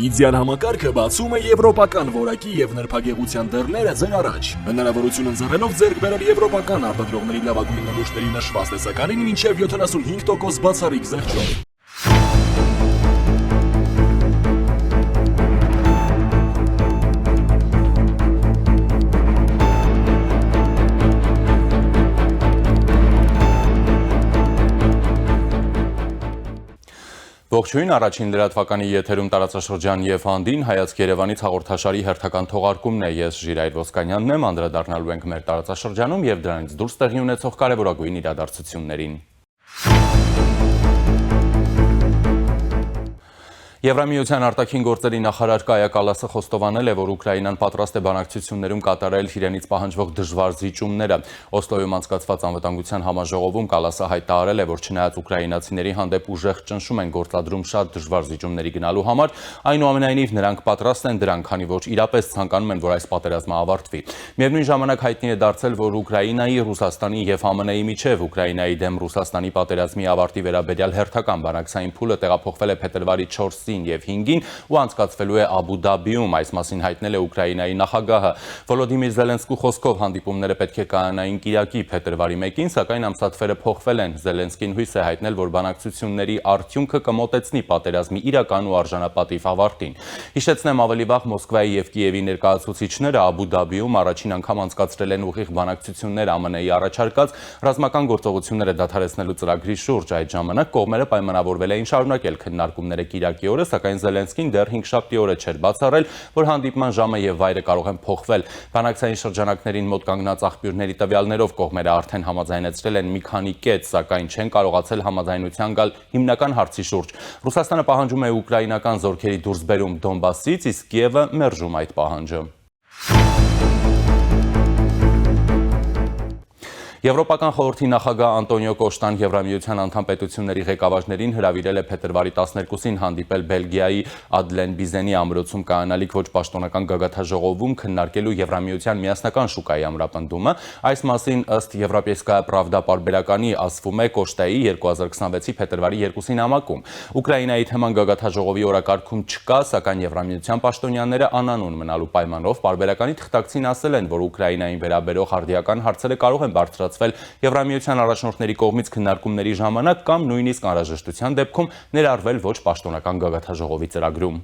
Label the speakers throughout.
Speaker 1: Իդեալ համակարգը բացում է եվրոպական որակի եւ նրբագեղության դռները ձեր առաջ։ Հնարավորություն ընձեռելով ձեռք բերել եվրոպական արտադրողների լավագույն նմուշների նշված տեսականին մինչև 75% բացառիկ զեղչով։
Speaker 2: Ողջույն, առաջին լրատվականի եթերում տարածաշրջան եւ հանդին հայացք Երևանից հաղորդաշարի հերթական թողարկումն է։ Ես Ժիրայր Ոսկանյանն եմ, անդրադառնալու ենք մեր տարածաշրջանում եւ դրանից դուրս տեղի ունեցող կարևորագույն իրադարձություններին։ Եվրամիության արտաքին գործերի նախարար Կայա Կալասը խոստովանել է, որ Ուկրաինան պատրաստ է բանակցություններում կատարել իրենից պահանջվող դժվար զիջումները։ Օսլոյում անցկացված անվտանգության համաժողովում Կալասը հայտարարել է, որ չնայած ուկրաինացիների հանդեպ ուժեղ ճնշում են գործադրում շատ դժվար զիջումների գնալու համար, այնուամենայնիվ նրանք պատրաստ են դրան, քանի որ իրապես ցանկանում են, որ այս պատերազմը ավարտվի։ Միևնույն ժամանակ հայտնի է դարձել, որ Ուկրաինայի, Ռուսաստանի եւ ԱՄՆ-ի միջև Ուկրաինայի դեմ Ռուսաստանի պատերազմի ավարտի վերաբերյալ հերթական բանակցային փուլը տեղափոխվել է փետրվարի 4-ին եւ 5-ին ու անցկացվելու է Աբու Դաբիում, այս մասին հայտնել է Ուկրաինայի նախագահը։ Վոլոդիմիր Զելենսկու խոսքով հանդիպումները պետք է կայանային կիրակի փետրվարի 1-ին, սակայն ամսաթվերը փոխվել են։ Զելենսկին հույս է հայտնել, որ բանակցությունների արդյունքը կմոտեցնի պատերազմի իրական ու արժանապատիվ ավարտին։ Հիշեցնեմ, ավելի վաղ Մոսկվայի եւ Կիևի ներկայացուցիչները Աբու Դաբիում առաջին անգամ անցկացրել են ուղիղ բանակցություններ ԱՄՆ-ի առաջարկած ռազմական գործողությունները դադարեցնելու ծրագրի շուրջ։ Այդ ժամանակ կողմերը պայմանավորվել էին շարունակել քննարկումները կիրակի օրը, սակայն Զելենսկին դեռ 5-շաբթի օրը չէր բացառել, որ հանդիպման ժամը եւ վայրը կարող են փոխվել։ Բանակցային շրջանակներին մոտ կանգնած աղբյուրների տվյալներով կողմերը արդեն համաձայնեցրել են մի քանի կետ, սակայն չեն կարողացել համաձայնության գալ հիմնական հարցի շուրջ։ Ռուսաստանը պահանջում է ուկրաինական զորքերի դուրսբերում Դոնբասից, իսկ Կիևը մերժում այդ պահանջը։ Եվրոպական խորհրդի նախագահ Անտոնիո Կոշտան Եվրամիության անդամ պետությունների ղեկավարներին հրավիրել է փետրվարի 12-ին հանդիպել Բելգիայի Ադլեն Բիզենի ամրոցում կայանալիք ոչ պաշտոնական գագաթաժողովում քննարկելու Եվրամիության միասնական շուկայի ամրապնդումը։ Այս մասին ըստ Եվրոպեյսկայա Պրավդա պարբերականի ասվում է Կոշտայի 2026-ի փետրվարի 2-ի նամակում։ Ուկրաինայի թեման գագաթաժողովի օրակարգում չկա, սակայն Եվրամիության պաշտոնյաները անանուն մնալու պայմանով պարբերականի թղթակցին ասել են, որ Ուկրաինային վերաբերող արդիական հարցերը կարող են բարձրացվել Եվրամիության առաջնորդների կողմից քննարկումների ժամանակ կամ նույնիսկ անհրաժեշտության դեպքում ներառվել ոչ պաշտոնական գագաթաժողովի ծրագրում։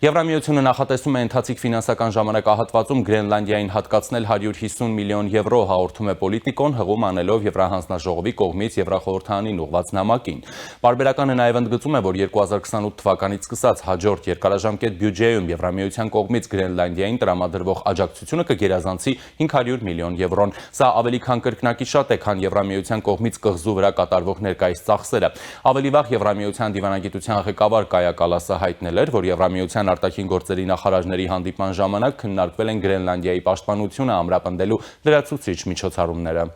Speaker 2: Եվրամիությունը նախատեսում է ընթացիկ ֆինանսական ժամանակահատվածում Գրենլանդիային հատկացնել 150 միլիոն եվրո, հաղորդում է Պոլիտիկոն, հղում անելով Եվրահանձնաժողովի կողմից Եվրախորհրդարանին ուղղված նամակին։ Պարբերականը նաև ընդգծում է, որ 2028 թվականից սկսած հաջորդ երկարաժամկետ բյուջեում Եվրամիության կողմից Գրենլանդիային տրամադրվող աջակցությունը կգերազանցի 500 միլիոն եվրոն։ Սա ավելի քան կրկնակի շատ է, քան Եվրամիության կողմից կղզու վրա կատարվող ներկայիս ծախսերը։ Ավելի վաղ Եվրամիության դիվանագիտության ղեկավար Կայա Կալասը հայտնել էր, որ Եվրամիության արտաքին գործերի նախարարների հանդիպման ժամանակ քննարկվել են Գրենլանդիայի պաշտպանությունը ամրապնդելու լրացուցիչ միջոցառումները։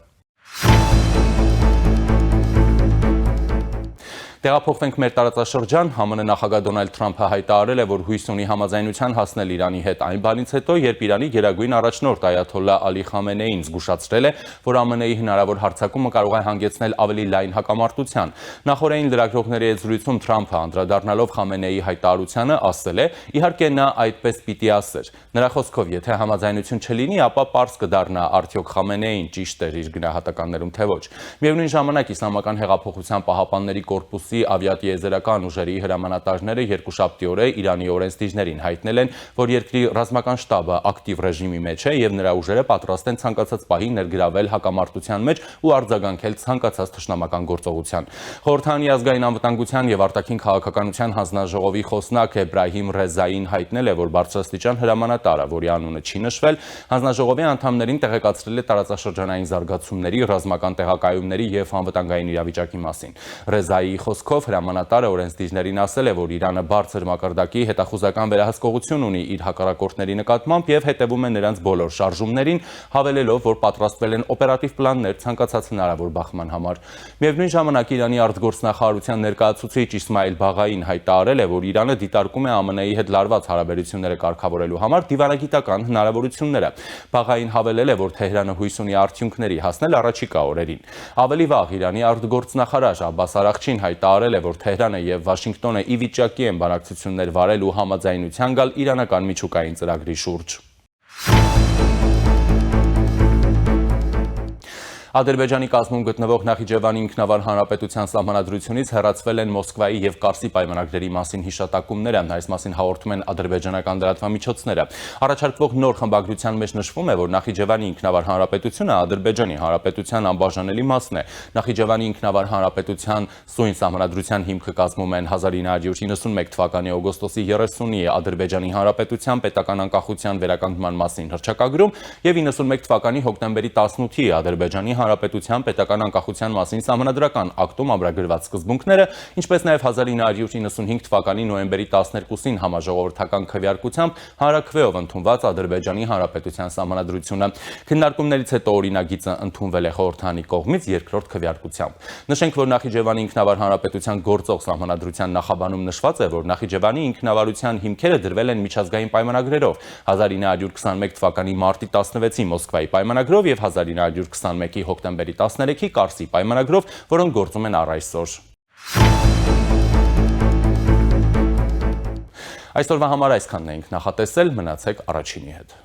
Speaker 2: Տեղափոխվենք մեր տարածաշրջան, ԱՄՆ նախագահ Դոնալդ Թրամփը հայտարարել է, որ հույս ունի համաձայնության հասնել Իրանի հետ այն բանից հետո, երբ Իրանի գերագույն առաջնորդ Այաթոլլահ Ալի Խամենեին զգուշացրել է, որ ԱՄՆ-ի հնարավոր հարձակումը կարող է հանգեցնել ավելի լայն հակամարտության։ Նախորդային լրագրողների հետ զրույցում Թրամփը անդրադառնալով Խամենեիի հայտարարությանը ասել է. «Իհարկե նա այդպես պիտի ասեր»։ Նրա խոսքով, եթե համաձայնություն չլինի, ապա պարզ կդառնա արդյոք Խամենեին ճիշտ էր իր գնահատականներում, թե ոչ։ Միևնույն ժամանակ Իսլամական հեղափոխության պահապանների կորպուսի ավիատիեզերական ուժերի հրամանատարները երկուշաբթի օրը Իրանի օրենսդիրներին հայտնել են, որ երկրի ռազմական շտաբը ակտիվ ռեժիմի մեջ է եւ նրա ուժերը պատրաստ են ցանկացած պահի ներգրավել հակամարտության մեջ ու արձագանքել ցանկացած թշնամական գործողության։ Խորհրդանի ազգային անվտանգության եւ արտաքին քաղաքականության հանձնաժողովի խոսնակ Էբրահիմ Ռեզային հայտնել է, որ բարձրաստիճան հրամանատարը, որի անունը չի նշվել, հանձնաժողովի անդամներին տեղեկացրել է տարածաշրջանային զարգացումների, ռազմական տեղակայումների եւ անվտանգային իրավիճակի մասին։ Ռեզայի խոսքով հրամանատարը օրենսդիրներին ասել է, որ Իրանը բարձր մակարդակի հետախուզական վերահսկողություն ունի իր հակառակորդների նկատմամբ եւ հետևում է նրանց բոլոր շարժումներին, հավելելով, որ պատրաստվել են օպերատիվ պլաններ ցանկացած հնարավոր բախման համար։ Միևնույն ժամանակ Իրանի արտգործնախարարության ներկայացուցիչ Իսմայիլ Բաղային հայտարարել է, որ Իրանը դիտարկում է ԱՄՆ-ի հետ լարված հարաբերությունները կարգավորելու համար դիվանագիտական հնարավորությունները։ Բաղային հավելել է, որ Թեհրանը հույս ունի արդյունքների հասնել առաջիկա օրերին։ Ավելի վաղ Իրանի արտգործնախարար Աբբաս Արաղչին հայտարարել հայտարարել է, որ Թեհրանը եւ Վաշինգտոնը ի վիճակի են բանակցություններ վարել ու համաձայնության գալ իրանական միջուկային ծրագրի շուրջ։ Ադրբեջանի կազմում գտնվող Նախիջևանի ինքնավար հանրապետության սահմանադրությունից հեռացվել են Մոսկվայի եւ Կարսի պայմանագրերի մասին հիշատակումները, այս մասին հաղորդում են ադրբեջանական լրատվամիջոցները։ Առաջարկվող նոր խմբագրության մեջ նշվում է, որ Նախիջևանի ինքնավար հանրապետությունը Ադրբեջանի հանրապետության անբաժանելի մասն է։ Նախիջևանի ինքնավար հանրապետության սույն սահմանադրության հիմքը կազմում են 1991 թվականի օգոստոսի 30-ի Ադրբեջանի հանրապետության պետական անկախության վերականգնման մասին հռչակագրում եւ 91 թվականի հոկտեմբերի 18-ի Ադրբեջանի հանրապետության պետական անկախության մասին սահմանադրական ակտում ամրագրված սկզբունքները, ինչպես նաև 1995 թվականի նոյեմբերի 12-ին համաժողովրդական քվեարկությամբ հանրաքվեով ընդունված Ադրբեջանի հանրապետության սահմանադրությունը։ Քննարկումներից հետո օրինագիծը ընդունվել է խորհրդանի կողմից երկրորդ քվեարկությամբ։ Նշենք, որ Նախիջևանի ինքնավար հանրապետության գործող սահմանադրության նախաբանում նշված է, որ Նախիջևանի ինքնավարության հիմքերը դրվել են միջազգային պայմանագրերով 1921 թվականի մարտի 16-ի Մոսկվայի պայմանագրով եւ 1921-ի հոկտեմբերի 13-ի Կարսի պայմանագրով, որոնք գործում են առ այսօր։ Այսօրվա համար այսքանն էինք նախատեսել, մնացեք առաջինի հետ։